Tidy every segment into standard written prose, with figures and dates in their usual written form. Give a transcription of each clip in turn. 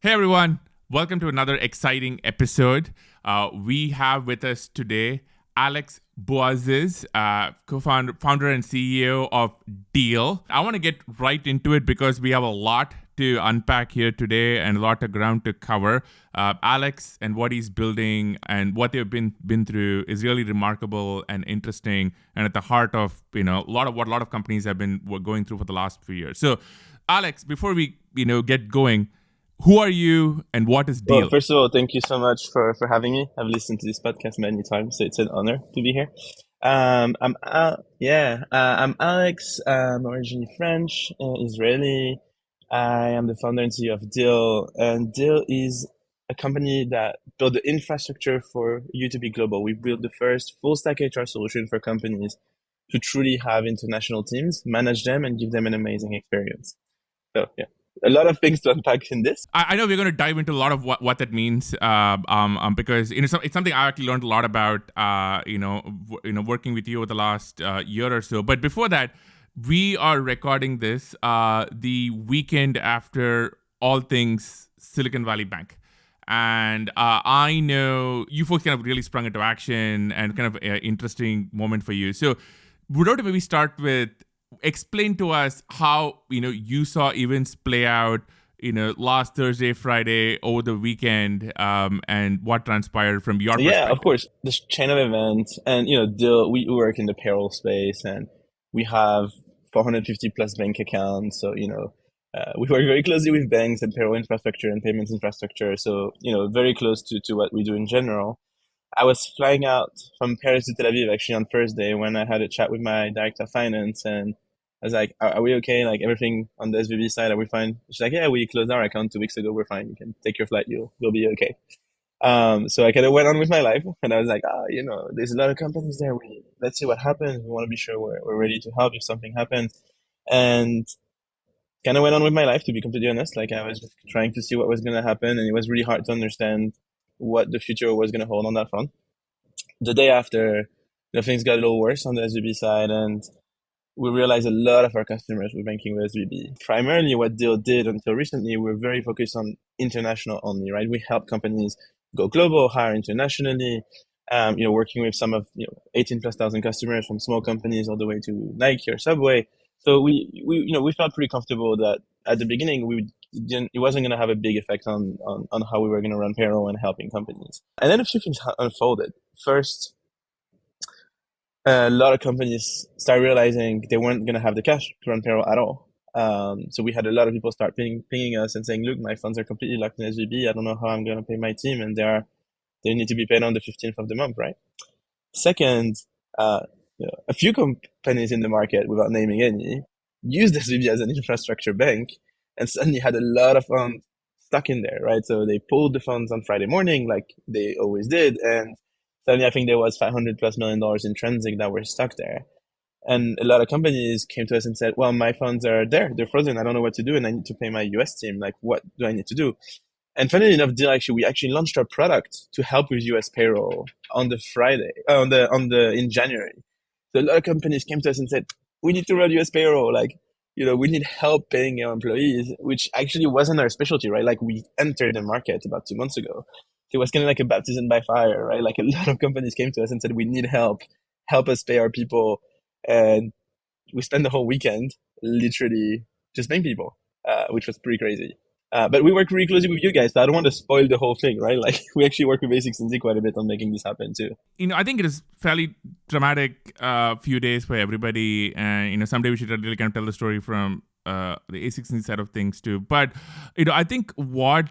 Hey everyone, welcome to another exciting episode. We have with us today Alex Bouaziz, founder and CEO of Deel. I want to get right into it because we have a lot to unpack here today and a lot of ground to cover. Alex and what he's building and what they've been through is really remarkable and interesting, and at the heart of a lot of companies have been going through for the last few years. So, Alex, before we get going, who are you and what is Deel? Well, first of all, thank you so much for having me. I've listened to this podcast many times, so it's an honor to be here. I'm Alex. I'm originally French, Israeli. I am the founder and CEO of Deel, and Deel is a company that built the infrastructure for you to be global. We built the first full stack HR solution for companies to truly have international teams, manage them, and give them an amazing experience. So yeah, a lot of things to unpack in this. I know we're going to dive into a lot of what that means, because it's something I actually learned a lot about, working with you over the last year or so. But before that, we are recording this the weekend after all things Silicon Valley Bank. And I know you folks kind of really sprung into action and kind of an interesting moment for you. So would love to maybe start with explain to us how you saw events play out last Thursday, Friday, over the weekend, and what transpired from your perspective. Yeah, of course, this chain of events, and Deel, we work in the payroll space, and we have 450 plus bank accounts. So we work very closely with banks and payroll infrastructure and payments infrastructure. So very close to what we do in general. I was flying out from Paris to Tel Aviv actually on Thursday when I had a chat with my director of finance, and I was like, are we okay? Like, everything on the SVB side, are we fine? She's like, yeah, we closed our account 2 weeks ago. We're fine. You can take your flight. You'll be okay. So I kind of went on with my life, and I was like, there's a lot of companies there. Let's see what happens. We want to be sure we're ready to help if something happens. And kind of went on with my life, to be completely honest. Like, I was just trying to see what was going to happen, and it was really hard to understand what the future was going to hold on that front. The day after, things got a little worse on the SVB side, and we realized a lot of our customers were banking with SVB. Primarily what Deel did until recently, we're very focused on international only, right? We help companies go global, hire internationally, working with some of 18 plus thousand customers, from small companies all the way to Nike or Subway. So we felt pretty comfortable that at the beginning it wasn't going to have a big effect on how we were going to run payroll and helping companies. And then a few things unfolded. First, a lot of companies started realizing they weren't going to have the cash to run payroll at all. So we had a lot of people start pinging us and saying, look, my funds are completely locked in SVB. I don't know how I'm going to pay my team. And they need to be paid on the 15th of the month, right? Second, a few companies in the market, without naming any, used SVB as an infrastructure bank and suddenly had a lot of funds stuck in there, right? So they pulled the funds on Friday morning, like they always did. And suddenly I think there was $500+ million in transit that were stuck there. And a lot of companies came to us and said, well, my funds are there. They're frozen. I don't know what to do. And I need to pay my US team. Like, what do I need to do? And funnily enough, we actually launched our product to help with US payroll on the Friday, in January. So a lot of companies came to us and said, we need to run US payroll. Like, we need help paying our employees, which actually wasn't our specialty, right? Like, we entered the market about 2 months ago. It was kind of like a baptism by fire, right? Like, a lot of companies came to us and said, we need help us pay our people. And we spent the whole weekend literally just paying people, which was pretty crazy. But we work really closely with you guys, so I don't want to spoil the whole thing, right? Like, we actually work with Basic quite a bit on making this happen too. I think it is fairly traumatic few days for everybody, and someday we should really kind of tell the story from the A16 side of things too. But I think what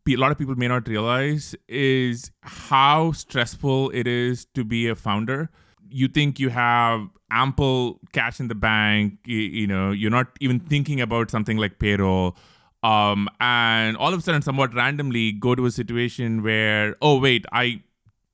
a lot of people may not realize is how stressful it is to be a founder. You think you have ample cash in the bank, you're not even thinking about something like payroll. And all of a sudden, somewhat randomly, go to a situation where, oh, wait, I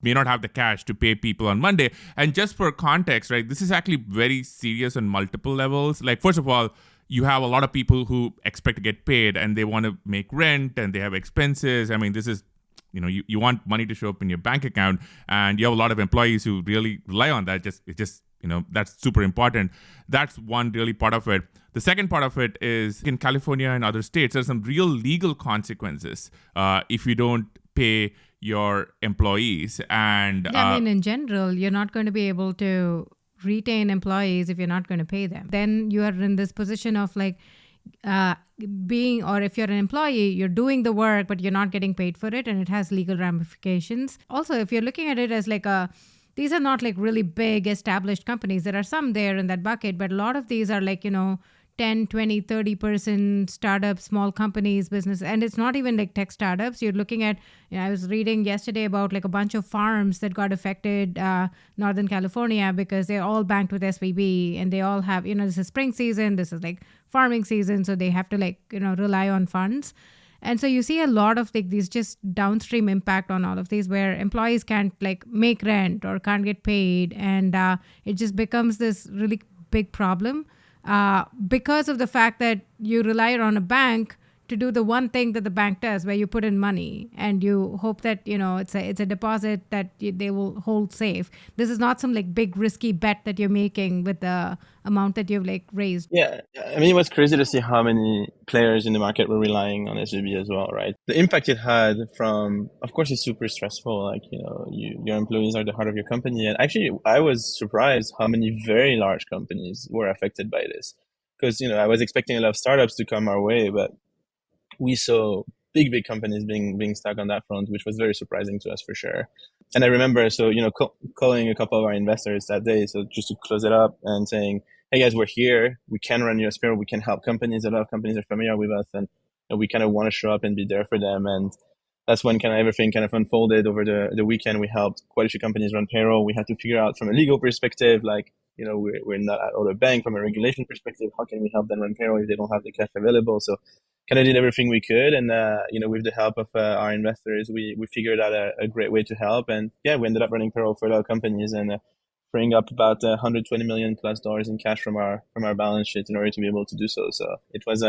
may not have the cash to pay people on Monday. And just for context, right, this is actually very serious on multiple levels. Like, first of all, you have a lot of people who expect to get paid and they want to make rent and they have expenses. I mean, this is, you want money to show up in your bank account, and you have a lot of employees who really rely on that. It's that's super important. That's one really part of it. The second part of it is in California and other states, there's some real legal consequences if you don't pay your employees. And I mean, in general, you're not going to be able to retain employees if you're not going to pay them. Then you are in this position of like or if you're an employee, you're doing the work, but you're not getting paid for it, and it has legal ramifications. Also, if you're looking at it as like these are not like really big established companies. There are some there in that bucket, but a lot of these are like, 10, 20, 30 person startups, small companies, business. And it's not even like tech startups. You're looking at, I was reading yesterday about like a bunch of farms that got affected, Northern California, because they're all banked with SVB, and they all have, this is spring season, this is like farming season. So they have to like, rely on funds. And so you see a lot of like these just downstream impact on all of these, where employees can't like make rent or can't get paid. And it just becomes this really big problem because of the fact that you rely on a bank to do the one thing that the bank does, where you put in money and you hope that, it's a deposit that they will hold safe. This is not some like big risky bet that you're making with the amount that you've like raised. Yeah, I mean, it was crazy to see how many players in the market were relying on SVB as well, right? The impact it had of course, it's super stressful. Like, your employees are the heart of your company. And actually, I was surprised how many very large companies were affected by this. Because, I was expecting a lot of startups to come our way, but we saw big companies being stuck on that front, which was very surprising to us for sure. And I remember, calling a couple of our investors that day, so just to close it up and saying, hey guys, we're here. We can run US payroll. We can help companies. A lot of companies are familiar with us, and we kind of want to show up and be there for them. And that's when kind of everything kind of unfolded over the weekend. We helped quite a few companies run payroll. We had to figure out from a legal perspective, like, we're not at a bank. From a regulation perspective, how can we help them run payroll if they don't have the cash available? So kind of did everything we could. And, with the help of our investors, we figured out a great way to help. And yeah, we ended up running payroll for a lot of companies and bring up about $120 million plus in cash from our balance sheet in order to be able to do so. So it was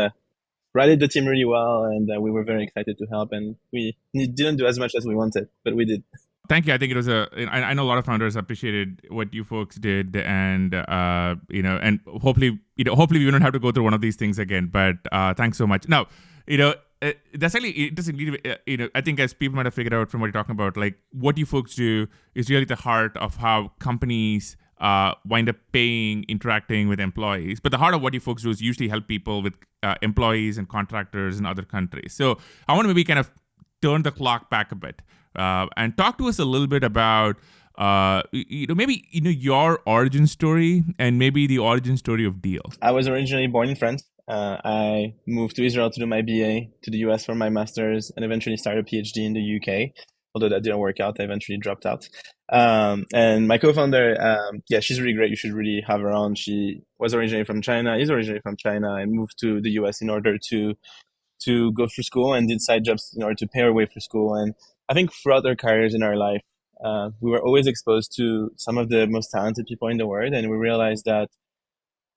rallied the team really well, and we were very excited to help. And we didn't do as much as we wanted, but we did. Thank you. I think it was I know a lot of founders appreciated what you folks did, and and hopefully we don't have to go through one of these things again. But thanks so much. Now, that's really interesting. I think as people might have figured out from what you're talking about, like what you folks do is really the heart of how companies wind up paying, interacting with employees. But the heart of what you folks do is usually help people with employees and contractors in other countries. So I want to maybe kind of turn the clock back a bit. And talk to us a little bit about, maybe your origin story and maybe the origin story of Deel. I was originally born in France. I moved to Israel to do my BA, to the US for my master's, and eventually started a PhD in the UK. Although that didn't work out, I eventually dropped out. And my co-founder, she's really great. You should really have her on. She was originally from China, is originally from China, and moved to the US in order to go through school, and did side jobs in order to pay her way through school. And I think throughout our careers in our life, we were always exposed to some of the most talented people in the world, and we realized that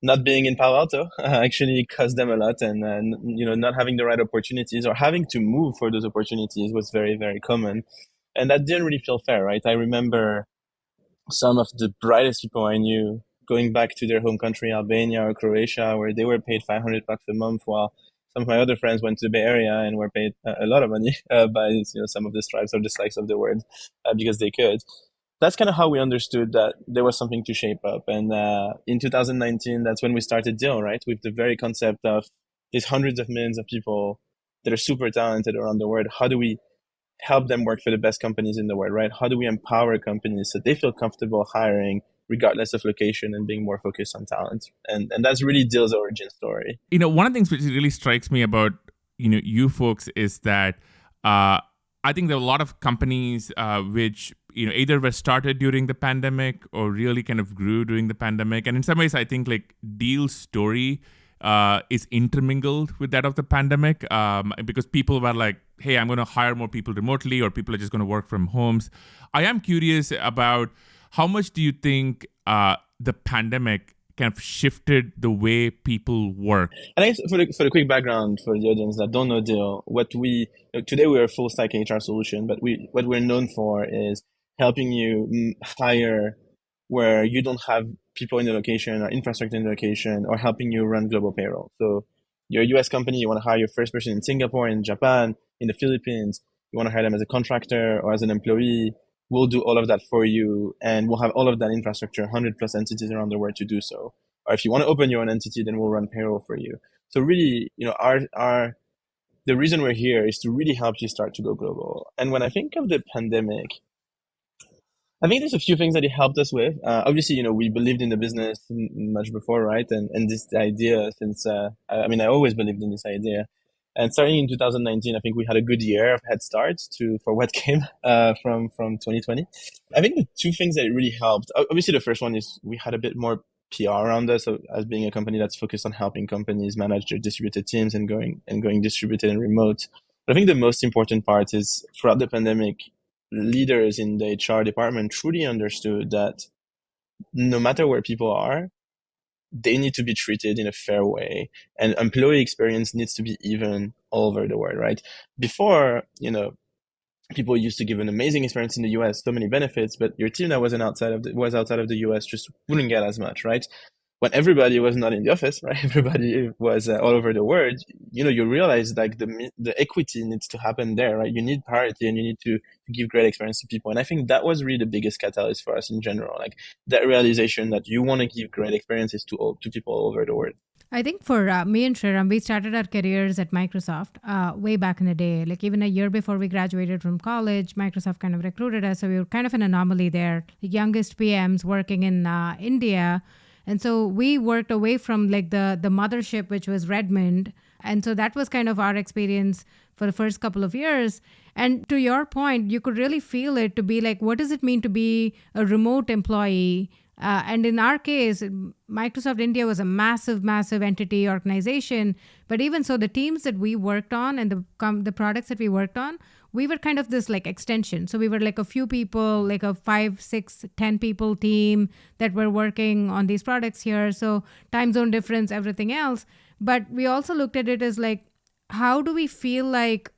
not being in Palo Alto actually cost them a lot, and not having the right opportunities or having to move for those opportunities was very, very common, and that didn't really feel fair, right? I remember some of the brightest people I knew going back to their home country, Albania or Croatia, where they were paid $500 a month, while some of my other friends went to the Bay Area and were paid a lot of money by some of the Stripes or the Slikes of the world because they could. That's kind of how we understood that there was something to shape up. And in 2019, that's when we started Deel, right? With the very concept of these hundreds of millions of people that are super talented around the world. How do we help them work for the best companies in the world, right? How do we empower companies so they feel comfortable hiring regardless of location and being more focused on talent? And that's really Deel's origin story. One of the things which really strikes me about, you folks is that I think there are a lot of companies which, either were started during the pandemic or really kind of grew during the pandemic. And in some ways, I think like Deel's story is intermingled with that of the pandemic because people were like, hey, I'm going to hire more people remotely, or people are just going to work from homes. I am curious about how much do you think the pandemic kind of shifted the way people work? I think for the quick background for the audience that don't know Deel, today we are a full stack HR solution, but what we're known for is helping you hire where you don't have people in the location or infrastructure in the location or helping you run global payroll. So you're a US company, you want to hire your first person in Singapore, in Japan, in the Philippines, you want to hire them as a contractor or as an employee, we'll do all of that for you. And we'll have all of that infrastructure, 100 plus entities around the world to do so. Or if you want to open your own entity, then we'll run payroll for you. So really, the reason we're here is to really help you start to go global. And when I think of the pandemic, I think there's a few things that it helped us with. Obviously, we believed in the business much before, right? And this idea since, I always believed in this idea. And starting in 2019, I think we had a good year of head start for what came from 2020. I think the two things that it really helped, obviously the first one is we had a bit more PR around us, so as being a company that's focused on helping companies manage their distributed teams and going distributed and remote. But I think the most important part is throughout the pandemic, leaders in the HR department truly understood that no matter where people are, they need to be treated in a fair way, and employee experience needs to be even all over the world, right? Before, people used to give an amazing experience in the US, so many benefits, but your team that was outside of the US just wouldn't get as much, right? When everybody was not in the office, right? Everybody was all over the world. You realize like the equity needs to happen there, right? You need parity and you need to give great experience to people. And I think that was really the biggest catalyst for us in general, like that realization that you want to give great experiences to people all over the world. I think for me and Sriram, we started our careers at Microsoft way back in the day. Like even a year before we graduated from college, Microsoft kind of recruited us. So we were kind of an anomaly there. The youngest PMs working in India. And so we worked away from like the mothership, which was Redmond. And so that was kind of our experience for the first couple of years. And to your point, you could really feel it to be like, what does it mean to be a remote employee? And in our case, Microsoft India was a massive, massive entity organization. But even so, the teams that we worked on and the products that we worked on, we were kind of this like extension. So we were like a few people, like a 5, 6, 10 people team that were working on these products here. So time zone difference, everything else. But we also looked at it as like, how do we feel like,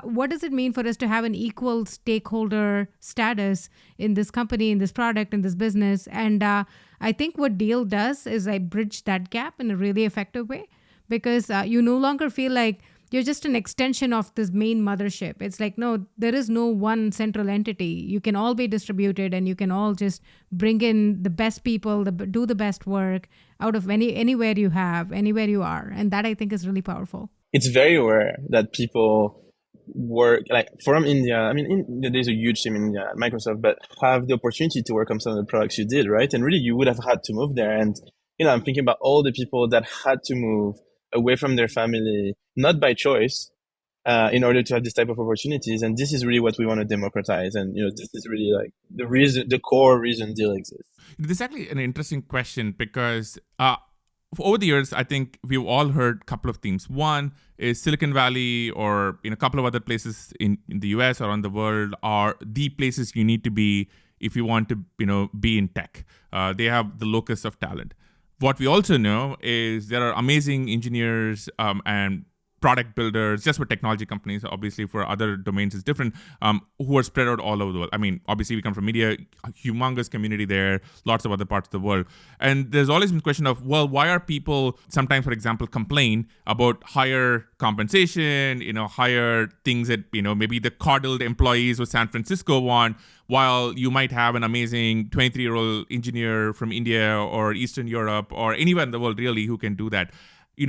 what does it mean for us to have an equal stakeholder status in this company, in this product, in this business? And I think what Deel does is I bridge that gap in a really effective way, because you no longer feel like you're just an extension of this main mothership. It's like, no, there is no one central entity. You can all be distributed and you can all just bring in the best people, do the best work out of anywhere you are. And that I think is really powerful. It's very rare that people work like from India. I mean, there's a huge team in India at Microsoft, but have the opportunity to work on some of the products you did, right? And really, you would have had to move there. And, I'm thinking about all the people that had to move away from their family, not by choice, in order to have this type of opportunities. And this is really what we want to democratize. And, this is really like the core reason Deel exists. This is actually an interesting question because over the years, I think we've all heard a couple of themes. One is Silicon Valley or a couple of other places in the US or around the world are the places you need to be if you want to be in tech. They have the locus of talent. What we also know is there are amazing engineers and product builders, just for technology companies, obviously for other domains is different, who are spread out all over the world. I mean, obviously we come from media, a humongous community there, lots of other parts of the world. And there's always been the question of, well, why are people sometimes, for example, complain about higher compensation, higher things that, maybe the coddled employees of San Francisco want, while you might have an amazing 23-year-old engineer from India or Eastern Europe or anywhere in the world really who can do that.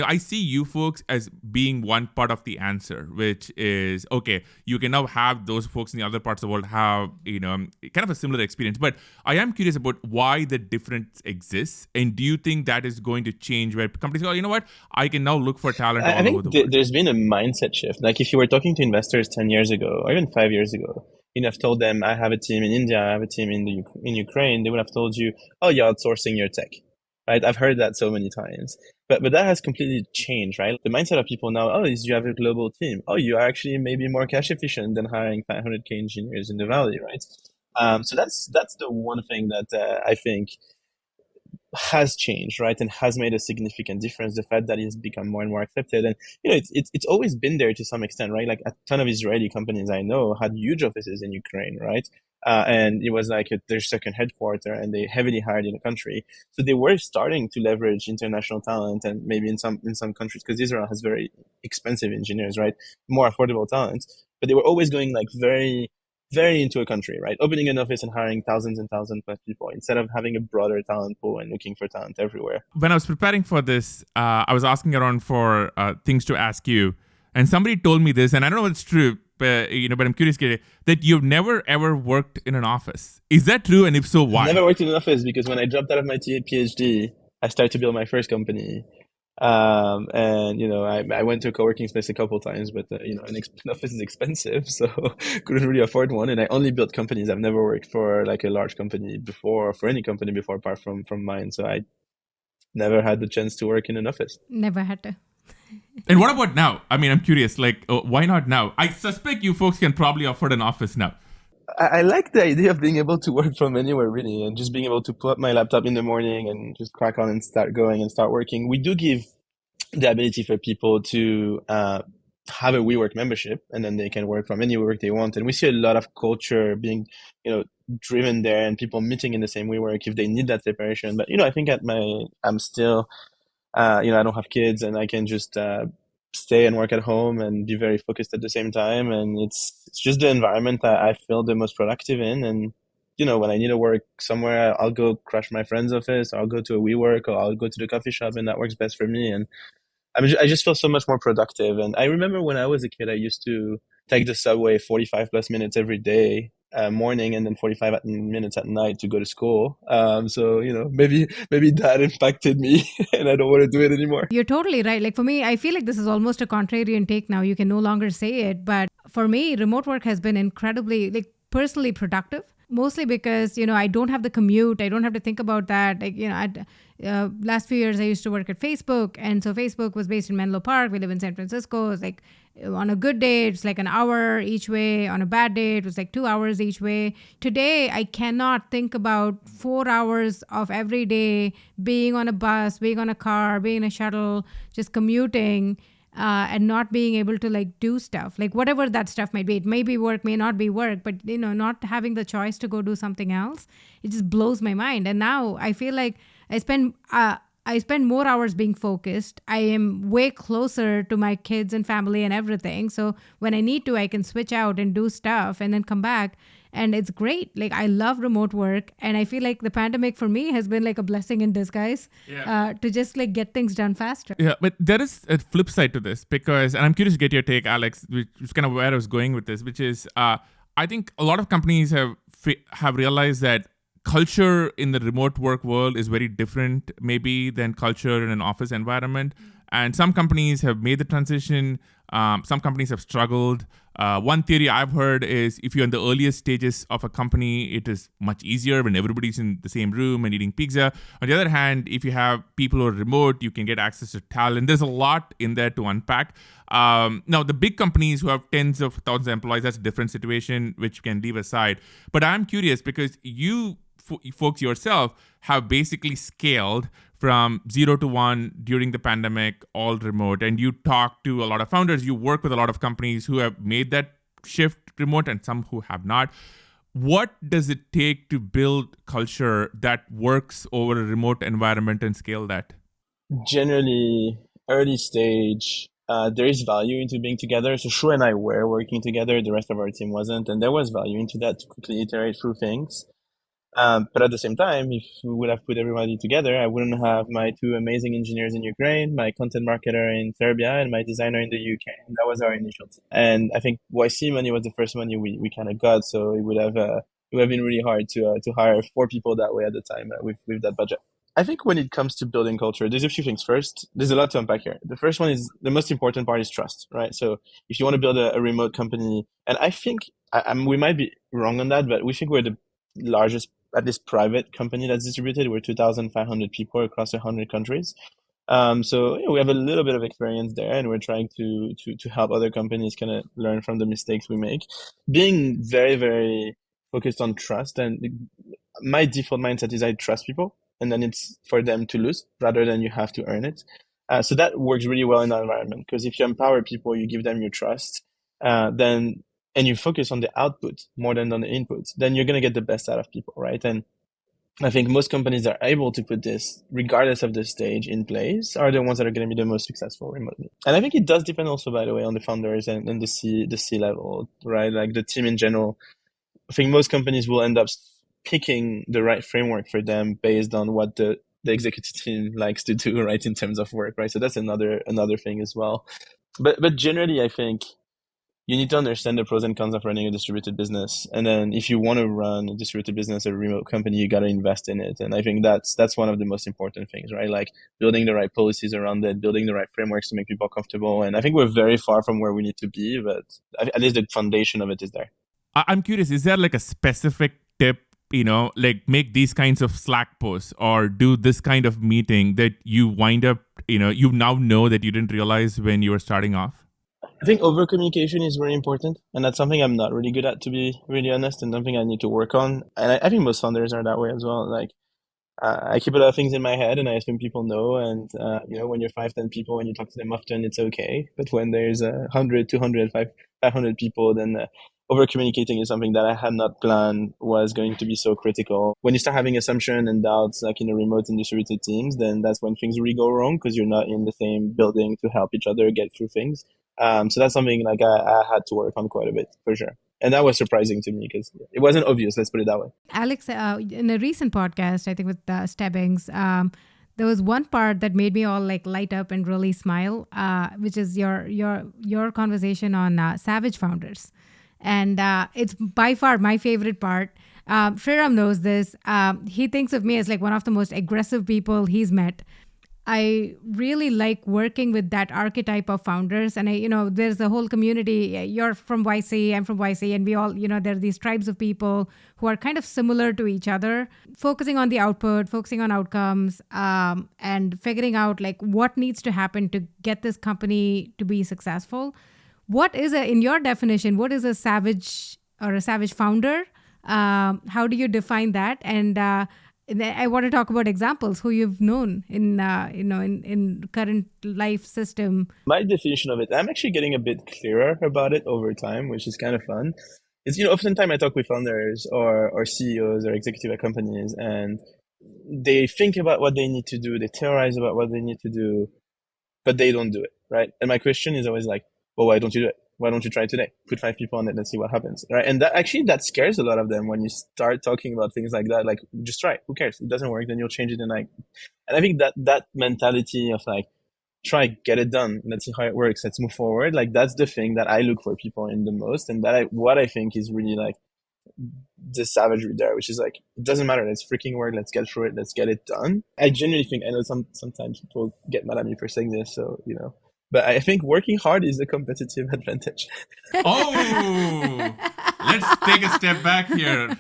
I see you folks as being one part of the answer, which is, okay, you can now have those folks in the other parts of the world have, kind of a similar experience. But I am curious about why the difference exists. And do you think that is going to change where companies go, you know what, I can now look for talent all over the world? There's been a mindset shift. Like if you were talking to investors 10 years ago, or even 5 years ago, have told them, I have a team in India, I have a team in Ukraine, they would have told you, oh, you're outsourcing your tech. Right? I've heard that so many times, but that has completely changed, right? The mindset of people now, is you have a global team. Oh, you are actually maybe more cash efficient than hiring 500K engineers in the Valley, right? So that's the one thing that I think has changed, right? And has made a significant difference. The fact that it's become more and more accepted. And, it's always been there to some extent, right? Like a ton of Israeli companies I know had huge offices in Ukraine, right? and it was like their second headquarter, and they heavily hired in the country. So they were starting to leverage international talent, and maybe in some countries, because Israel has very expensive engineers, right? More affordable talents, but they were always going like very, very into a country, right? Opening an office and hiring thousands and thousands of people instead of having a broader talent pool and looking for talent everywhere. When I was preparing for this, I was asking around for things to ask you, and somebody told me this, and I don't know if it's true, but but I'm curious, that you've never ever worked in an office. Is that true? And if so, why? Never worked in an office because when I dropped out of my PhD, I started to build my first company. And I went to a co-working space a couple of times, but an office is expensive, so couldn't really afford one. And I only built companies. I've never worked for like a large company before, for any company before, apart from mine. So I never had the chance to work in an office. Never had to. And what about now? I mean, I'm curious, like, why not now? I suspect you folks can probably afford an office now. I like the idea of being able to work from anywhere, really, and just being able to pull up my laptop in the morning and just crack on and start going and start working. We do give the ability for people to have a WeWork membership, and then they can work from any WeWork they want. And we see a lot of culture being, driven there, and people meeting in the same WeWork if they need that separation. But I think I'm still, I don't have kids, and I can just stay and work at home and be very focused at the same time. And it's just the environment that I feel the most productive in. And when I need to work somewhere, I'll go crash my friend's office, or I'll go to a WeWork, or I'll go to the coffee shop, and that works best for me. And I just feel so much more productive. And I remember when I was a kid, I used to take the subway 45 plus minutes every day, morning, and then 45 minutes at night to go to school. So, maybe that impacted me and I don't want to do it anymore. You're totally right. Like for me, I feel like this is almost a contrarian take now. You can no longer say it. But for me, remote work has been incredibly, personally productive. Mostly because, I don't have the commute. I don't have to think about that. Last few years, I used to work at Facebook. And so Facebook was based in Menlo Park. We live in San Francisco. It's like on a good day, it's like an hour each way. On a bad day, it was like 2 hours each way. Today, I cannot think about 4 hours of every day being on a bus, being on a car, being in a shuttle, just commuting. And not being able to do stuff, whatever that stuff might be. It may be work, may not be work, but not having the choice to go do something else, it just blows my mind. And now I feel like I spend more hours being focused. I am way closer to my kids and family and everything. So when I need to, I can switch out and do stuff and then come back. And it's great. I love remote work. And I feel like the pandemic for me has been a blessing in disguise to just get things done faster. Yeah, but there is a flip side to this and I'm curious to get your take, Alex, which is kind of where I was going with this, which is I think a lot of companies have realized that culture in the remote work world is very different maybe than culture in an office environment. And some companies have made the transition. Some companies have struggled. One theory I've heard is if you're in the earliest stages of a company, it is much easier when everybody's in the same room and eating pizza. On the other hand, if you have people who are remote, you can get access to talent. There's a lot in there to unpack. Now, the big companies who have tens of thousands of employees, that's a different situation, which you can leave aside. But I'm curious because you folks yourself have basically scaled from 0 to 1 during the pandemic, all remote. And you talk to a lot of founders, you work with a lot of companies who have made that shift remote and some who have not. What does it take to build culture that works over a remote environment and scale that? Generally, early stage, there is value into being together. So Shu and I were working together. The rest of our team wasn't. And there was value into that to quickly iterate through things. But at the same time, if we would have put everybody together, I wouldn't have my 2 amazing engineers in Ukraine, my content marketer in Serbia, and my designer in the UK. And that was our initial team. And I think YC money was the first money we kind of got, so it would have been really hard to hire 4 people that way at the time with that budget. I think when it comes to building culture, there's a few things. First, there's a lot to unpack here. The first one is the most important part is trust, right? So if you want to build a remote company, and I think we might be wrong on that, but we think we're the largest, at least private company that's distributed. We're 2,500 people across 100 countries. So we have a little bit of experience there, and we're trying to help other companies kind of learn from the mistakes we make. Being very, very focused on trust, and my default mindset is I trust people, and then it's for them to lose rather than you have to earn it. So that works really well in our environment, because if you empower people, you give them your trust, then and you focus on the output more than on the input, then you're going to get the best out of people, right? And I think most companies that are able to put this, regardless of the stage, in place are the ones that are going to be the most successful remotely. And I think it does depend also, by the way, on the founders and the C level, right? Like the team in general. I think most companies will end up picking the right framework for them based on what the executive team likes to do, right, in terms of work, right? So that's another thing as well. But generally, I think you need to understand the pros and cons of running a distributed business. And then if you want to run a distributed business, a remote company, you got to invest in it. And I think that's one of the most important things, right? Like building the right policies around it, building the right frameworks to make people comfortable. And I think we're very far from where we need to be, but at least the foundation of it is there. I'm curious, is there like a specific tip, like make these kinds of Slack posts or do this kind of meeting that you wind up, you now know that you didn't realize when you were starting off? I think over communication is very important, and that's something I'm not really good at, to be really honest, and something I need to work on. And I think most founders are that way as well. Like I keep a lot of things in my head, and I assume people know. And when you're 5-10 people and you talk to them often, it's okay. But when there's 100, 200, 500 people, then over communicating is something that I had not planned was going to be so critical. When you start having assumption and doubts, like in a remote and distributed teams, then that's when things really go wrong because you're not in the same building to help each other get through things. So that's something like I had to work on quite a bit for sure. And that was surprising to me because it wasn't obvious, let's put it that way. Alex, in a recent podcast, I think with Stebbings, there was one part that made me all like light up and really smile, which is your conversation on Savage founders. And it's by far my favorite part. Sriram knows this. He thinks of me as like one of the most aggressive people he's met. I really like working with that archetype of founders. And there's a whole community. You're from YC, I'm from YC, and we all, there are these tribes of people who are kind of similar to each other, focusing on the output, focusing on outcomes, and figuring out like what needs to happen to get this company to be successful. What is in your definition, what is a savage or a savage founder? How do you define that? And I want to talk about examples who you've known in current life system. My definition of it, I'm actually getting a bit clearer about it over time, which is kind of fun. It's, oftentimes I talk with founders or CEOs or executive at companies, and they think about what they need to do, they theorize about what they need to do, but they don't do it, right? And my question is always like, well, why don't you do it? Why don't you try today? Put 5 people on it and see what happens, right? And that scares a lot of them when you start talking about things like that. Like, just try. Who cares? It doesn't work, then you'll change it. And I think that mentality of like, try, get it done. Let's see how it works. Let's move forward. Like, that's the thing that I look for people in the most, and what I think is really like the savagery there, which is like, it doesn't matter. Let's freaking work. Let's get through it. Let's get it done. I genuinely think, I know sometimes people get mad at me for saying this, so but I think working hard is a competitive advantage. Oh, let's take a step back here.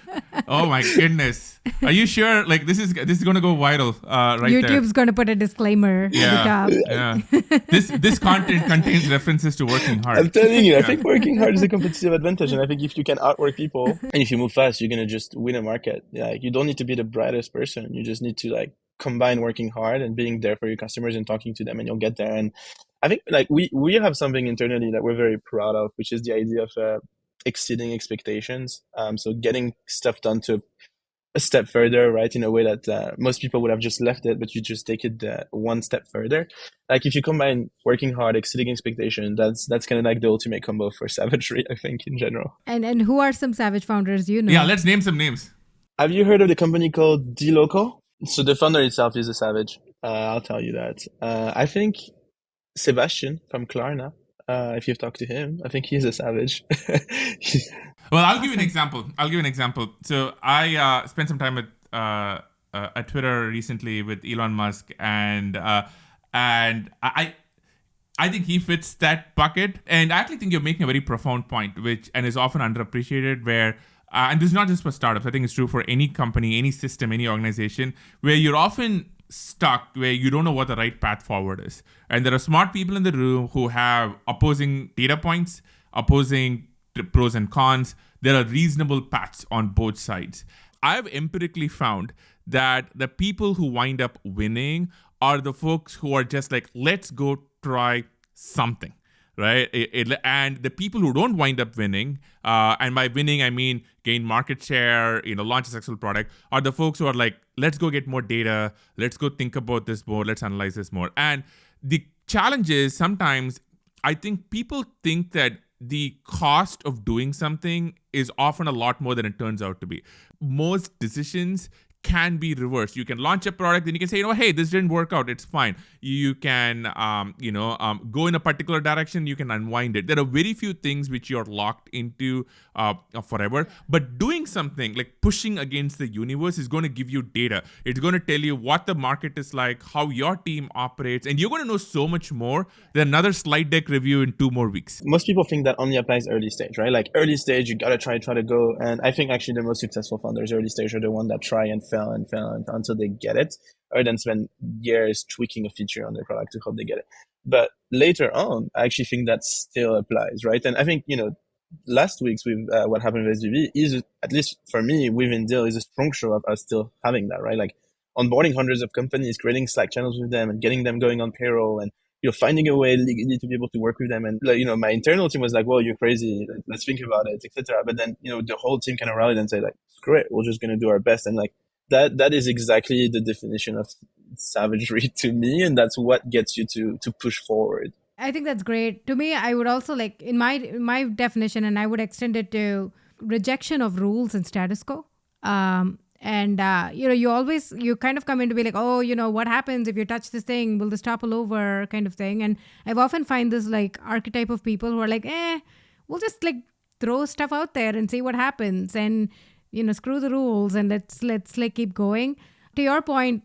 Oh my goodness. Are you sure? Like this is going to go viral right YouTube's there. YouTube's going to put a disclaimer at the top. Yeah. This content contains references to working hard. I'm telling you, I think working hard is a competitive advantage. And I think if you can outwork people and if you move fast, you're going to just win a market. Like, you don't need to be the brightest person. You just need to like combine working hard and being there for your customers and talking to them, and you'll get there. And I think like we have something internally that we're very proud of, which is the idea of exceeding expectations. So getting stuff done to a step further, right? In a way that most people would have just left it, but you just take it one step further. Like if you combine working hard, exceeding expectation, that's kind of like the ultimate combo for savagery, I think, in general. And who are some savage founders you know? Yeah, let's name some names. Have you heard of the company called Deel? So the founder itself is a savage. I'll tell you that. I think Sebastian from Klarna, if you've talked to him, I think he's a savage. Well, I'll give you an example. So I spent some time at Twitter recently with Elon Musk, and I think he fits that bucket. And I actually think you're making a very profound point, and is often underappreciated, where and this is not just for startups. I think it's true for any company, any system, any organization, where you're often stuck, where you don't know what the right path forward is. And there are smart people in the room who have opposing data points, opposing pros and cons. There are reasonable paths on both sides. I've empirically found that the people who wind up winning are the folks who are just like, let's go try something. right? And the people who don't wind up winning, and by winning I mean gain market share, launch a successful product, are the folks who are like, let's go get more data, let's go think about this more, let's analyze this more. And the challenge is sometimes I think people think that the cost of doing something is often a lot more than it turns out to be. Most decisions can be reversed. You can launch a product, then you can say, hey, this didn't work out. It's fine. You can, go in a particular direction. You can unwind it. There are very few things which you're locked into forever. But doing something like pushing against the universe is going to give you data. It's going to tell you what the market is like, how your team operates, and you're going to know so much more than another slide deck review in 2 more weeks. Most people think that only applies early stage, right? Like early stage, you gotta try to go. And I think actually the most successful founders early stage are the ones that try and fail until they get it, or then spend years tweaking a feature on their product to hope they get it. But later on, I actually think that still applies, right? And I think, last week's with what happened with SVB is, at least for me, within Deel, is a strong show of us still having that, right? Like onboarding hundreds of companies, creating Slack channels with them and getting them going on payroll, and finding a way legally to be able to work with them. And my internal team was like, well, you're crazy, let's think about it, etc. But then the whole team kind of rallied and said like, screw it, we're just going to do our best. And like that is exactly the definition of savagery to me, and that's what gets you to push forward. I think that's great. To me, I would also like in my definition, and I would extend it to rejection of rules and status quo. You kind of come in to be like, oh, what happens if you touch this thing? Will this topple over, kind of thing? And I've often find this like archetype of people who are like, we'll just like throw stuff out there and see what happens, and screw the rules, and let's like keep going. To your point,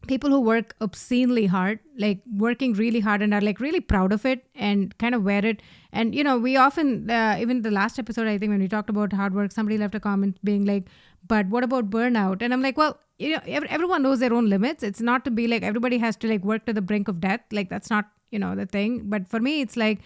people who work obscenely hard, like working really hard and are like really proud of it and kind of wear it. And, we often, even the last episode, I think when we talked about hard work, somebody left a comment being like, but what about burnout? And I'm like, well, everyone knows their own limits. It's not to be like everybody has to like work to the brink of death. Like that's not, the thing. But for me, it's like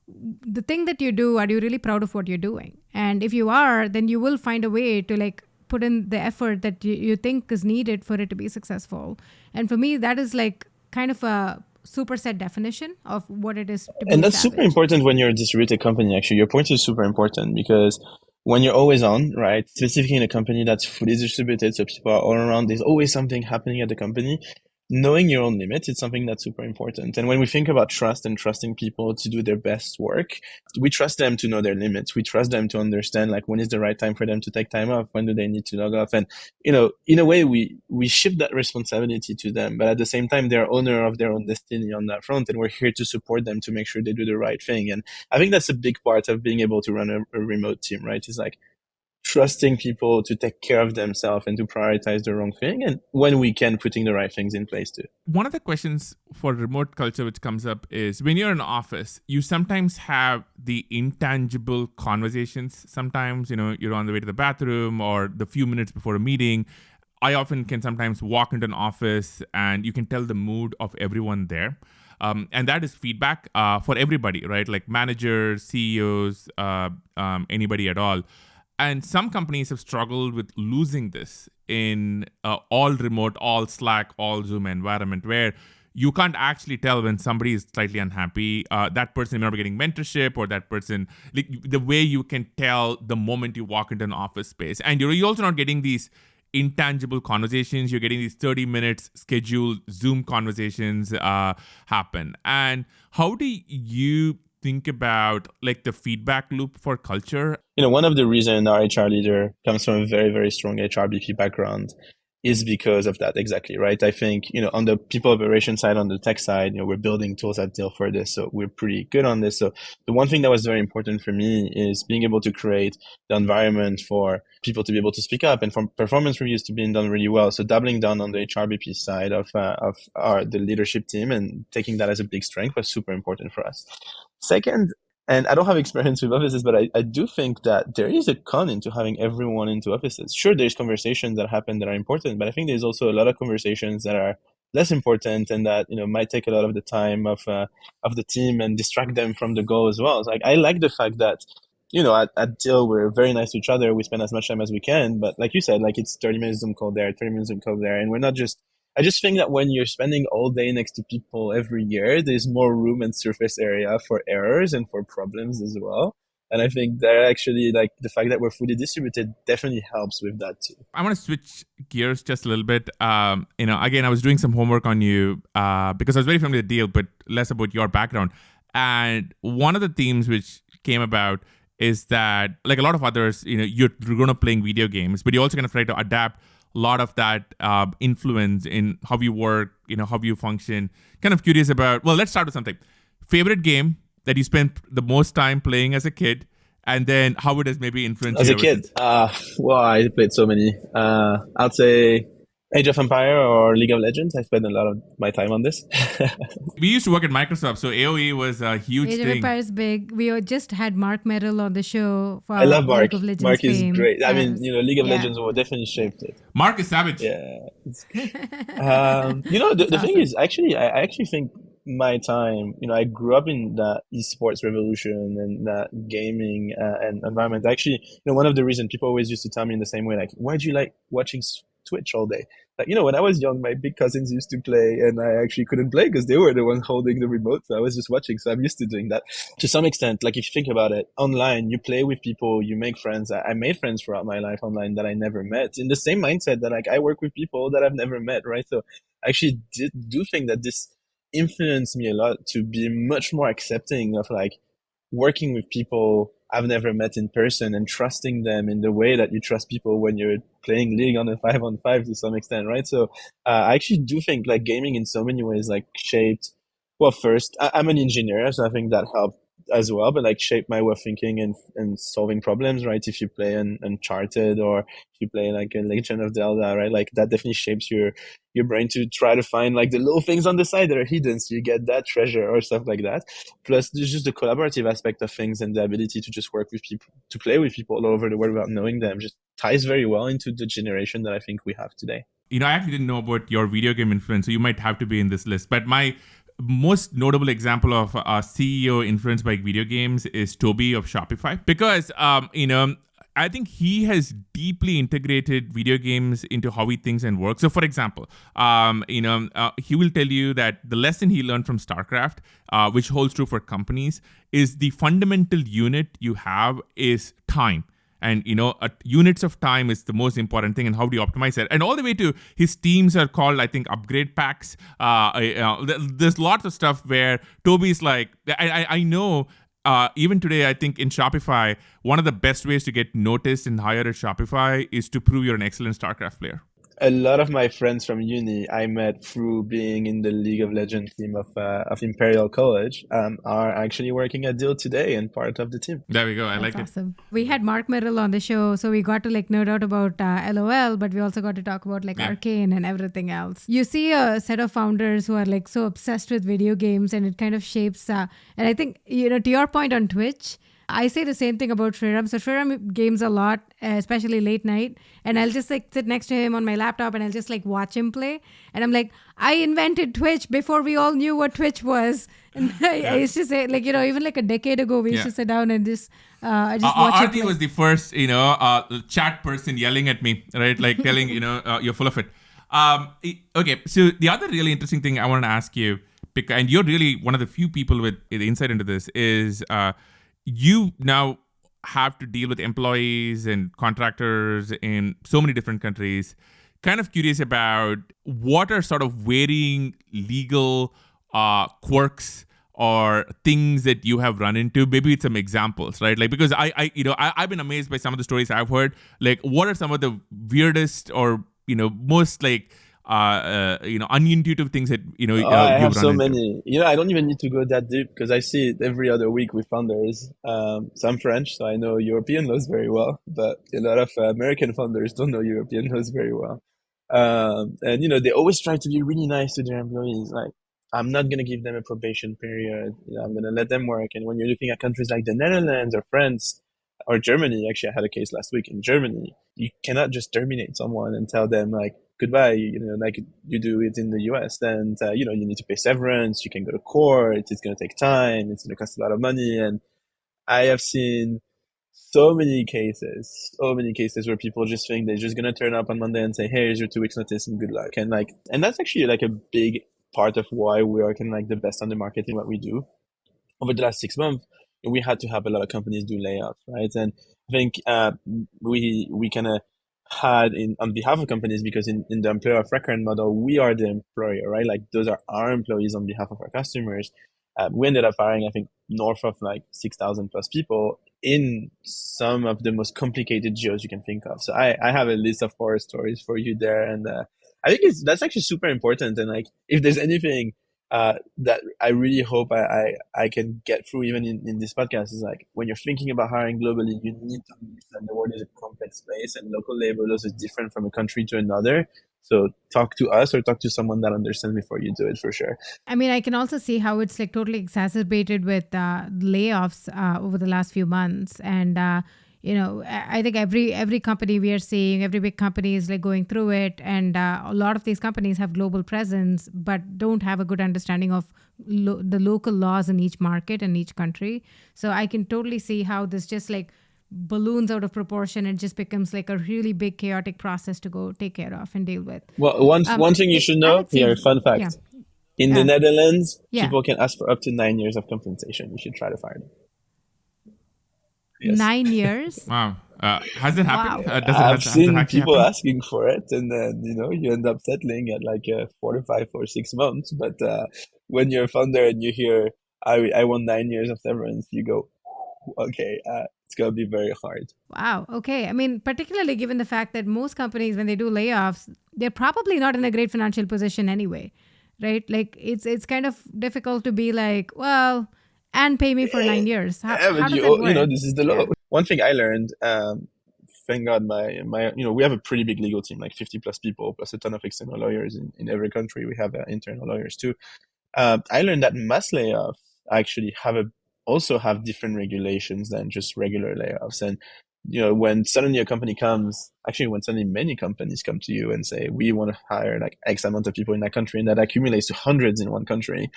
the thing that you do, are you really proud of what you're doing? And if you are, then you will find a way to like put in the effort that you think is needed for it to be successful. And for me, that is like kind of a superset definition of what it is to be And that's savage. super important when you're a distributed company. Actually, your point is super important, because when you're always on, right, specifically in a company that's fully distributed, so people are all around, there's always something happening at the company. Knowing your own limits is something that's super important. And when we think about trust and trusting people to do their best work, we trust them to know their limits. We trust them to understand like when is the right time for them to take time off, when do they need to log off. And, in a way, we shift that responsibility to them. But at the same time, they're owner of their own destiny on that front. And we're here to support them to make sure they do the right thing. And I think that's a big part of being able to run a remote team, right? It's like trusting people to take care of themselves and to prioritize the wrong thing, and when we can, putting the right things in place too. One of the questions for remote culture which comes up is when you're in office, you sometimes have the intangible conversations. Sometimes, you're on the way to the bathroom or the few minutes before a meeting. I often can sometimes walk into an office and you can tell the mood of everyone there. And that is feedback for everybody, right? Like managers, CEOs, anybody at all. And some companies have struggled with losing this in all remote, all Slack, all Zoom environment, where you can't actually tell when somebody is slightly unhappy. That person may not be getting mentorship, or that person, like, the way you can tell the moment you walk into an office space. And you're also not getting these intangible conversations. You're getting these 30 minutes scheduled Zoom conversations happen. And how do you think about like the feedback loop for culture? One of the reasons our HR leader comes from a very, very strong HRBP background is because of that. Exactly, right? I think, on the people operation side, on the tech side, we're building tools at Deel for this. So we're pretty good on this. So the one thing that was very important for me is being able to create the environment for people to be able to speak up and for performance reviews to be done really well. So doubling down on the HRBP side of the leadership team and taking that as a big strength was super important for us. Second, and I don't have experience with offices, but I do think that there is a con into having everyone into offices. Sure, there's conversations that happen that are important, but I think there's also a lot of conversations that are less important and that, might take a lot of the time of the team and distract them from the goal as well. It's like, I like the fact that, at Deel, we're very nice to each other. We spend as much time as we can, but like you said, like it's 30 minutes Zoom call there, 30 minutes Zoom call there. And we're not just I just think that when you're spending all day next to people every year, there's more room and surface area for errors and for problems as well. And I think that actually, like, the fact that we're fully distributed definitely helps with that too. I want to switch gears just a little bit. Again, I was doing some homework on you because I was very familiar with Deel, but less about your background. And one of the themes which came about is that, like a lot of others, you're grown up playing video games, but you also kind of try to adapt a lot of that influence in how you work, how you function. Kind of curious about, well, let's start with something. Favorite game that you spent the most time playing as a kid, and then how it has maybe influenced As you a kid, well, I played so many. I'd say Age of Empire or League of Legends. I spent a lot of my time on this. We used to work at Microsoft, so AOE was a huge Age thing. of Empire is big. We just had Mark Merrill on the show for I love Mark. League of Legends Mark fame. is great. I mean, League of Legends will definitely shaped it. Mark is savage. Yeah. The thing is, actually, I actually think my time, I grew up in that esports revolution and that gaming and environment. Actually, one of the reasons people always used to tell me in the same way, like, why do you like watching Twitch all day? Like, when I was young, my big cousins used to play and I actually couldn't play because they were the ones holding the remote. So I was just watching. So I'm used to doing that to some extent. Like, if you think about it, online, you play with people, you make friends. I made friends throughout my life online that I never met, in the same mindset that, like, I work with people that I've never met, right? So I actually do think that this influenced me a lot to be much more accepting of, like, working with people I've never met in person and trusting them in the way that you trust people when you're playing League on a 5-on-5 to some extent, right? So I actually do think, like, gaming in so many ways, like, shaped, well, first, I'm an engineer, so I think that helped as well, but, like, shaped my way of thinking and solving problems, right? If you play an Uncharted or if you play, like, a Legend of Zelda, right? Like, that definitely shapes your brain to try to find, like, the little things on the side that are hidden so you get that treasure or stuff like that. Plus, there's just the collaborative aspect of things and the ability to just work with people, to play with people all over the world without knowing them, just ties very well into the generation that I think we have today. I actually didn't know about your video game influence, so you might have to be in this list. But my most notable example of a CEO influenced by video games is Toby of Shopify, because I think he has deeply integrated video games into how he thinks and works. So, for example, he will tell you that the lesson he learned from StarCraft, which holds true for companies, is the fundamental unit you have is time. And, units of time is the most important thing, and how do you optimize it? And all the way to his teams are called, I think, upgrade packs. There's lots of stuff where Toby's like, I know, even today, I think in Shopify, one of the best ways to get noticed and hired at Shopify is to prove you're an excellent StarCraft player. A lot of my friends from uni I met through being in the League of Legends team of Imperial College are actually working at Deel today and part of the team. There we go. That's like awesome. We had Mark Merrill on the show, so we got to, like, nerd out about LOL, but we also got to talk about, like, Arcane and everything else. You see a set of founders who are, like, so obsessed with video games, and it kind of shapes. And I think, to your point on Twitch, I say the same thing about Sriram. So Sriram games a lot, especially late night. And I'll just, like, sit next to him on my laptop and I'll just, like, watch him play. And I'm like, I invented Twitch before we all knew what Twitch was. And I used to say, like, even like a decade ago, we used to sit down and just watch Aarthi was the first, chat person yelling at me, right? Like telling, you're full of it. Okay, so the other really interesting thing I want to ask you, and you're really one of the few people with the insight into this, is you now have to deal with employees and contractors in so many different countries. Kind of curious about what are sort of varying legal quirks or things that you have run into. Maybe it's some examples, right? Like, because I've been amazed by some of the stories I've heard. Like, what are some of the weirdest or most, like, unintuitive things that I have so many. I don't even need to go that deep because I see it every other week with founders. So I'm French, so I know European laws very well, but a lot of American founders don't know European laws very well. And they always try to be really nice to their employees. Like, I'm not gonna give them a probation period. I'm gonna let them work. And when you're looking at countries like the Netherlands or France or Germany, actually, I had a case last week in Germany. You cannot just terminate someone and tell them, like, goodbye, like you do it in the US. And, you need to pay severance, you can go to court, it's going to take time, it's going to cost a lot of money. And I have seen so many cases where people just think they're just gonna turn up on Monday and say, "Hey, here's your 2 weeks notice and good luck." And that's actually like a big part of why we are kind of like the best on the market in what we do. Over the last 6 months, we had to have a lot of companies do layoffs, right? And I think we kind of had in on behalf of companies, because in the employer of record model, we are the employer, right? Like those are our employees on behalf of our customers. We ended up hiring, I think, north of like 6,000 plus people in some of the most complicated geos you can think of. So I have a list of horror stories for you there, and I think that's actually super important. And like, if there's anything that I really hope I can get through even in this podcast is like, when you're thinking about hiring globally, you need to understand the world is a complex place and local labor laws is different from a country to another. So talk to us or talk to someone that understands before you do it, for sure. I mean, I can also see how it's like totally exacerbated with layoffs over the last few months. And, I think every company we are seeing, every big company is like going through it. And a lot of these companies have global presence, but don't have a good understanding of the local laws in each market and each country. So I can totally see how this just like balloons out of proportion and just becomes like a really big chaotic process to go take care of and deal with. Well, one thing you should know Alex, here, fun fact. yeah. In the Netherlands, Yeah. people can ask for up to 9 years of compensation. You should try to fire them. Yes. 9 years? Wow. Has it happened? Wow. I've seen people happened? asking for it, and then you end up settling at like 4 to 5 or 6 months. But when you're a founder and you hear, I want 9 years of severance, you go, okay, it's gonna be very hard. Wow. Okay. I mean, particularly given the fact that most companies, when they do layoffs, they're probably not in a great financial position anyway, right? Like it's kind of difficult to be like, well, and pay me for 9 years. How but does it work? this is the law. Yeah. One thing I learned, thank God, my we have a pretty big legal team, like 50 plus people, plus a ton of external lawyers in every country. We have internal lawyers too. I learned that mass layoffs actually also have different regulations than just regular layoffs. And when suddenly a company comes, actually when suddenly many companies come to you and say, we want to hire like X amount of people in that country, and that accumulates to hundreds in one country,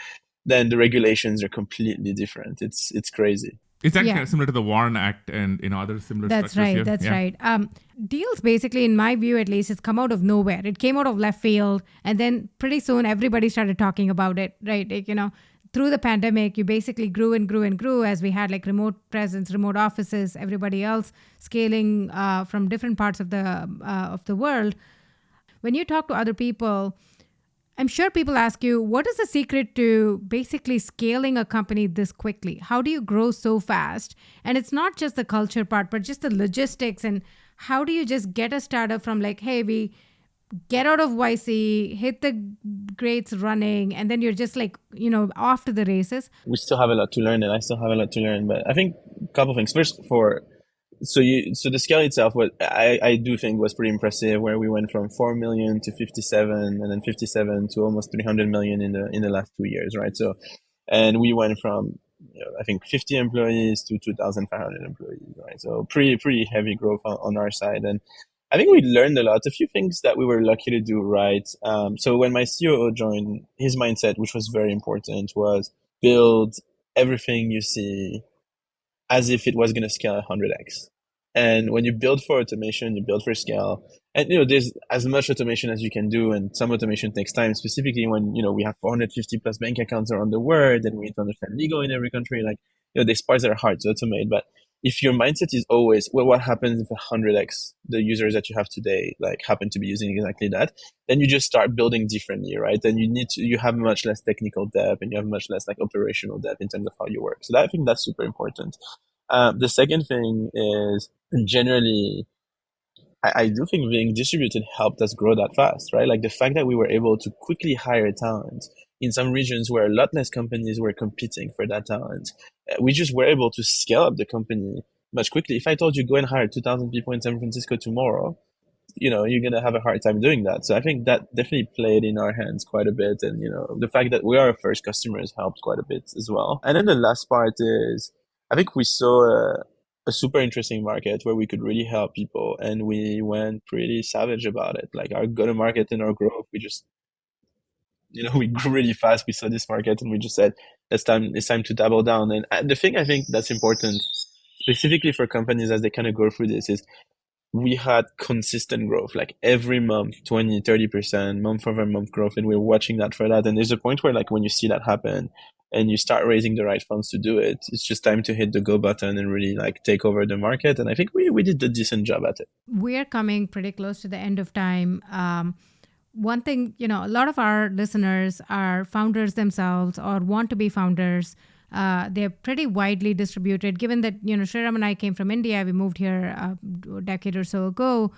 then the regulations are completely different. It's crazy. It's actually kind of similar to the Warren Act and other similar That's structures right. here. That's Yeah. right. Deals basically, in my view at least, has come out of nowhere. It came out of left field, and then pretty soon everybody started talking about it, right? Like, through the pandemic, you basically grew and grew and grew as we had like remote presence, remote offices, everybody else scaling from different parts of the world. When you talk to other people, I'm sure people ask you, what is the secret to basically scaling a company this quickly? How do you grow so fast? And it's not just the culture part, but just the logistics. And how do you just get a startup from like, hey, we get out of YC, hit the grades running, and then you're just like, off to the races? We still have a lot to learn, and I still have a lot to learn. But I think a couple of things. First, so the scale itself, what I do think was pretty impressive, where we went from 4 million to 57, and then 57 to almost 300 million in the last 2 years, right? So, and we went from I think 50 employees to 2,500 employees, right? So pretty heavy growth on our side, and I think we learned a lot. A few things that we were lucky to do right. So when my COO joined, his mindset, which was very important, was build everything you see as if it was going to scale 100x. And when you build for automation, you build for scale. And there's as much automation as you can do, and some automation takes time. Specifically when we have 450 plus bank accounts around the world, and we need to understand legal in every country. Like there's parts that are hard to automate. But if your mindset is always, well, what happens if 100x the users that you have today like happen to be using exactly that? Then you just start building differently, right? And you have much less technical depth, and you have much less like operational depth in terms of how you work. So I think that's super important. The second thing is, generally, I do think being distributed helped us grow that fast, right? Like the fact that we were able to quickly hire talent in some regions where a lot less companies were competing for that talent. We just were able to scale up the company much quickly. If I told you go and hire 2,000 people in San Francisco tomorrow, you're going to have a hard time doing that. So I think that definitely played in our hands quite a bit. And, the fact that we are our first customers helped quite a bit as well. And then the last part is, I think we saw a super interesting market where we could really help people, and we went pretty savage about it. Like our go-to-market and our growth, we just, we grew really fast. We saw this market, and we just said, it's time to double down. And the thing I think that's important specifically for companies as they kind of go through this, is we had consistent growth, like every month, 20, 30%, month over month growth. And we're watching that for that. And there's a point where like when you see that happen and you start raising the right funds to do it, it's just time to hit the go button and really like take over the market. And I think we did a decent job at it. We're coming pretty close to the end of time. One thing, a lot of our listeners are founders themselves or want to be founders. They're pretty widely distributed. Given that, Sriram and I came from India, we moved here a decade or so ago.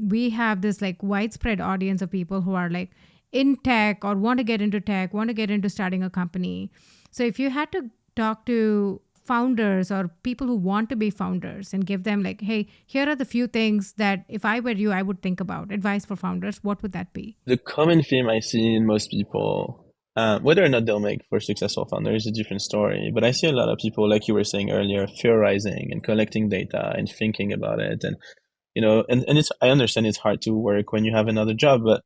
We have this like widespread audience of people who are like in tech or want to get into tech, want to get into starting a company. So if you had to talk to founders or people who want to be founders and give them like, hey, here are the few things that if I were you, I would think about, advice for founders, what would that be? The common theme I see in most people, whether or not they'll make for successful founders is a different story. But I see a lot of people, like you were saying earlier, theorizing and collecting data and thinking about it. And, and I understand it's hard to work when you have another job, but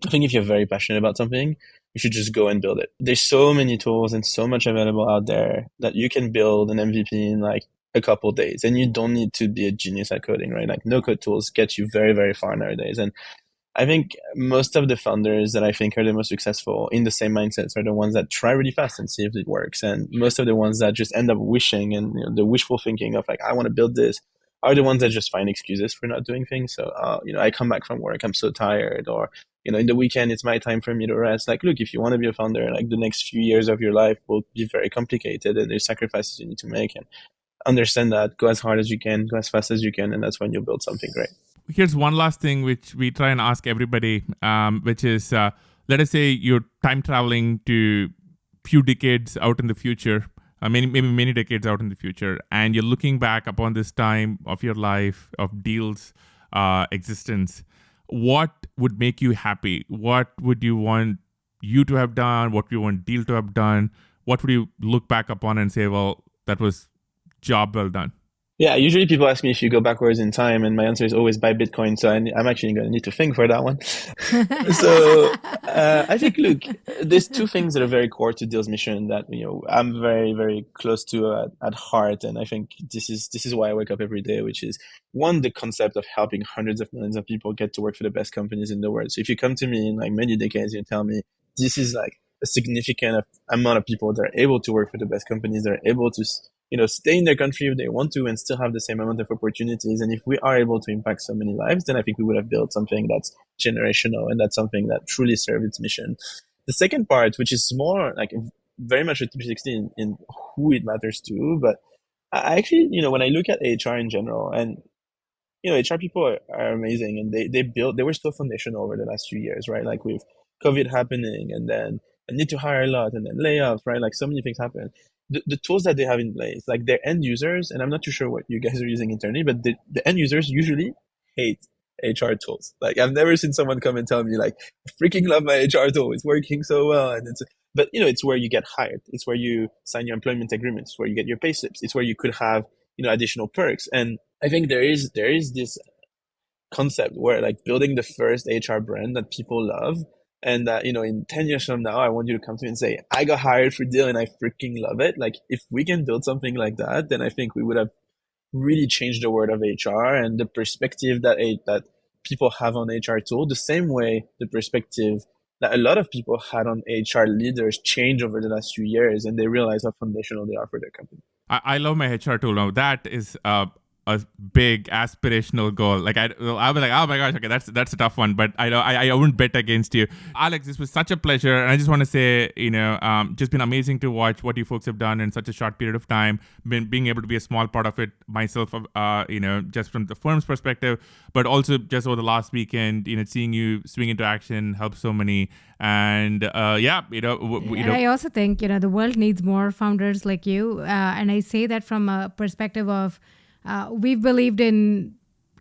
I think if you're very passionate about something, you should just go and build it. There's so many tools and so much available out there that you can build an MVP in like a couple of days, and you don't need to be a genius at coding, right? Like no code tools get you very, very far nowadays. And I think most of the founders that I think are the most successful in the same mindsets are the ones that try really fast and see if it works. And most of the ones that just end up wishing and the wishful thinking of like, I want to build this, are the ones that just find excuses for not doing things. So, I come back from work, I'm so tired, or, in the weekend, it's my time for me to rest. Like, look, if you want to be a founder, like the next few years of your life will be very complicated and there's sacrifices you need to make, and understand that, go as hard as you can, go as fast as you can. And that's when you'll build something great. Here's one last thing which we try and ask everybody, which is, let us say you're time traveling to few decades out in the future, maybe many decades out in the future, and you're looking back upon this time of your life, of Deel's existence. What would make you happy? What would you want you to have done? What do you want Deel to have done? What would you look back upon and say, well, that was job well done? Yeah, usually people ask me if you go backwards in time, and my answer is always buy Bitcoin. So I'm actually going to need to think for that one. So I think, look, there's two things that are very core to Deel's mission that I'm very, very close to at heart, and I think this is why I wake up every day, which is one, the concept of helping hundreds of millions of people get to work for the best companies in the world. So if you come to me in like many decades, you tell me this is like a significant amount of people that are able to work for the best companies, that are able to stay in their country if they want to and still have the same amount of opportunities. And if we are able to impact so many lives, then I think we would have built something that's generational, and that's something that truly serves its mission. The second part, which is more like very much a 360 in who it matters to, but I actually, when I look at HR in general, and HR people are amazing, and they were so foundational over the last few years, right? Like with COVID happening, and then I need to hire a lot, and then layoffs, right? Like so many things happen. The tools that they have in place, like their end users, and I'm not too sure what you guys are using internally, but the end users usually hate HR tools. Like I've never seen someone come and tell me like, I freaking love my HR tool. It's working so well. And but it's where you get hired. It's where you sign your employment agreements. It's where you get your pay slips. It's where you could have, additional perks. And I think there is this concept where like building the first HR brand that people love, and that, in 10 years from now, I want you to come to me and say, I got hired for Deel and I freaking love it. Like if we can build something like that, then I think we would have really changed the world of HR and the perspective that people have on HR tool, the same way the perspective that a lot of people had on HR leaders changed over the last few years, and they realize how foundational they are for their company. I love my HR tool now. That is a big aspirational goal. Like I'll be like, oh my gosh, okay, that's a tough one, but I wouldn't bet against you. Alex, this was such a pleasure, and I just want to say, just been amazing to watch what you folks have done in such a short period of time. Being able to be a small part of it myself, just from the firm's perspective, but also just over the last weekend, seeing you swing into action helps so many. And I also think the world needs more founders like you, and I say that from a perspective of. We've believed in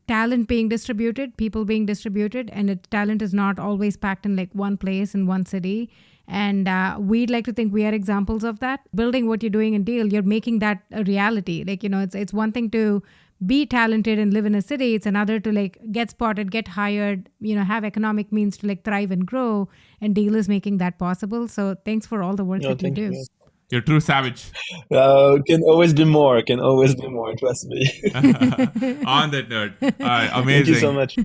talent being distributed, people being distributed, and talent is not always packed in like one place in one city. And we'd like to think we are examples of that. Building what you're doing in Deel, you're making that a reality. Like, it's one thing to be talented and live in a city. It's another to like get spotted, get hired, have economic means to like thrive and grow. And Deel is making that possible. So thanks for all the work that you do. You're a true savage. Can always be more. Can always be more. Trust me. On that note, amazing. Thank you so much.